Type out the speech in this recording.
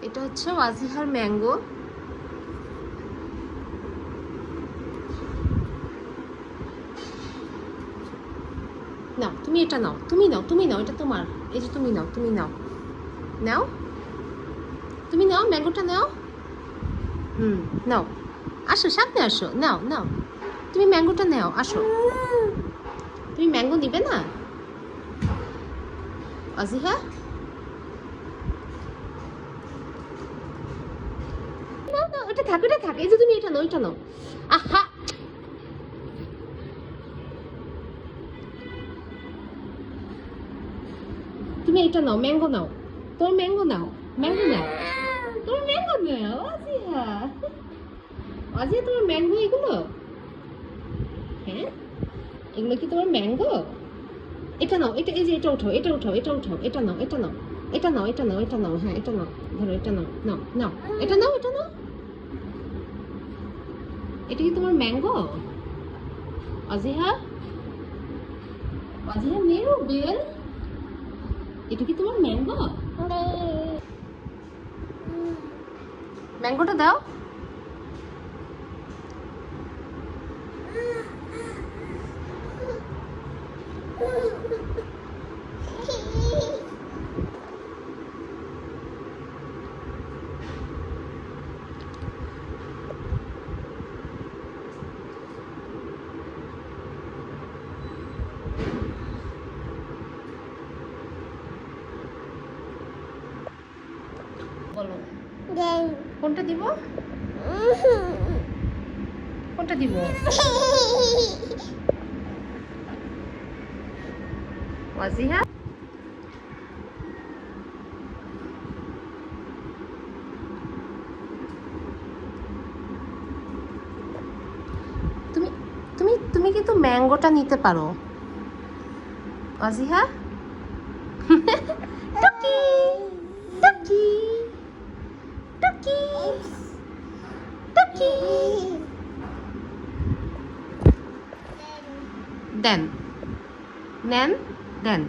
এটা হচ্ছে ওয়াজিহার ম্যাঙ্গো। নাও তুমি এটা নাও, তুমি নাও, তুমি নাও, এটা তোমার। এই যে তুমি নাও, তুমি নাও, নাও, তুমি নাও, ম্যাঙ্গোটা নাও। নাও, আসো সামনে আসো, নাও নাও, তুমি ম্যাঙ্গোটা নাও, আসো। তুমি ম্যাঙ্গো নিবে না ওয়াজিহা? নাও নাও, এটা থাক, এটা থাক। এই যে তুমি এটা নাও, এটা নাও। আহা, তুমি এটা নাও, ম্যাঙ্গো নাও, তোমার ম্যাঙ্গো নাও, ম্যাঙ্গো নাও, তোমার ম্যাঙ্গো নাও ওয়াজিহা। ওয়াজিহা তোমার ম্যাঙ্গো এগুলো? হ্যাঁ, এগুলো কি তোমার ম্যাঙ্গো? এটা নাও, এটা, এই যে এটা উঠাও, এটা উঠাও, এটা উঠাও, এটা নাও, এটা নাও, এটা নাও, এটা নাও, এটা নাও, হ্যাঁ এটা নাও, ধরো এটা নাও, নাও নাও, এটা নাও, এটা নাও। এটা কি তোমার ম্যাঙ্গো ওয়াজিহা? ওয়াজিহা মেরো বেল, এটা কি তোমার ম্যাঙ্গো? ম্যাঙ্গোটা দাও। বলো কোনটা দিব, কোনটা দিব? ওয়াজিহা তুমি তুমি তুমি কিন্তু ম্যাঙ্গোটা নিতে পারো ওয়াজিহা। টুকি টুকি টুকি টুকি, দেন নেন, দেন।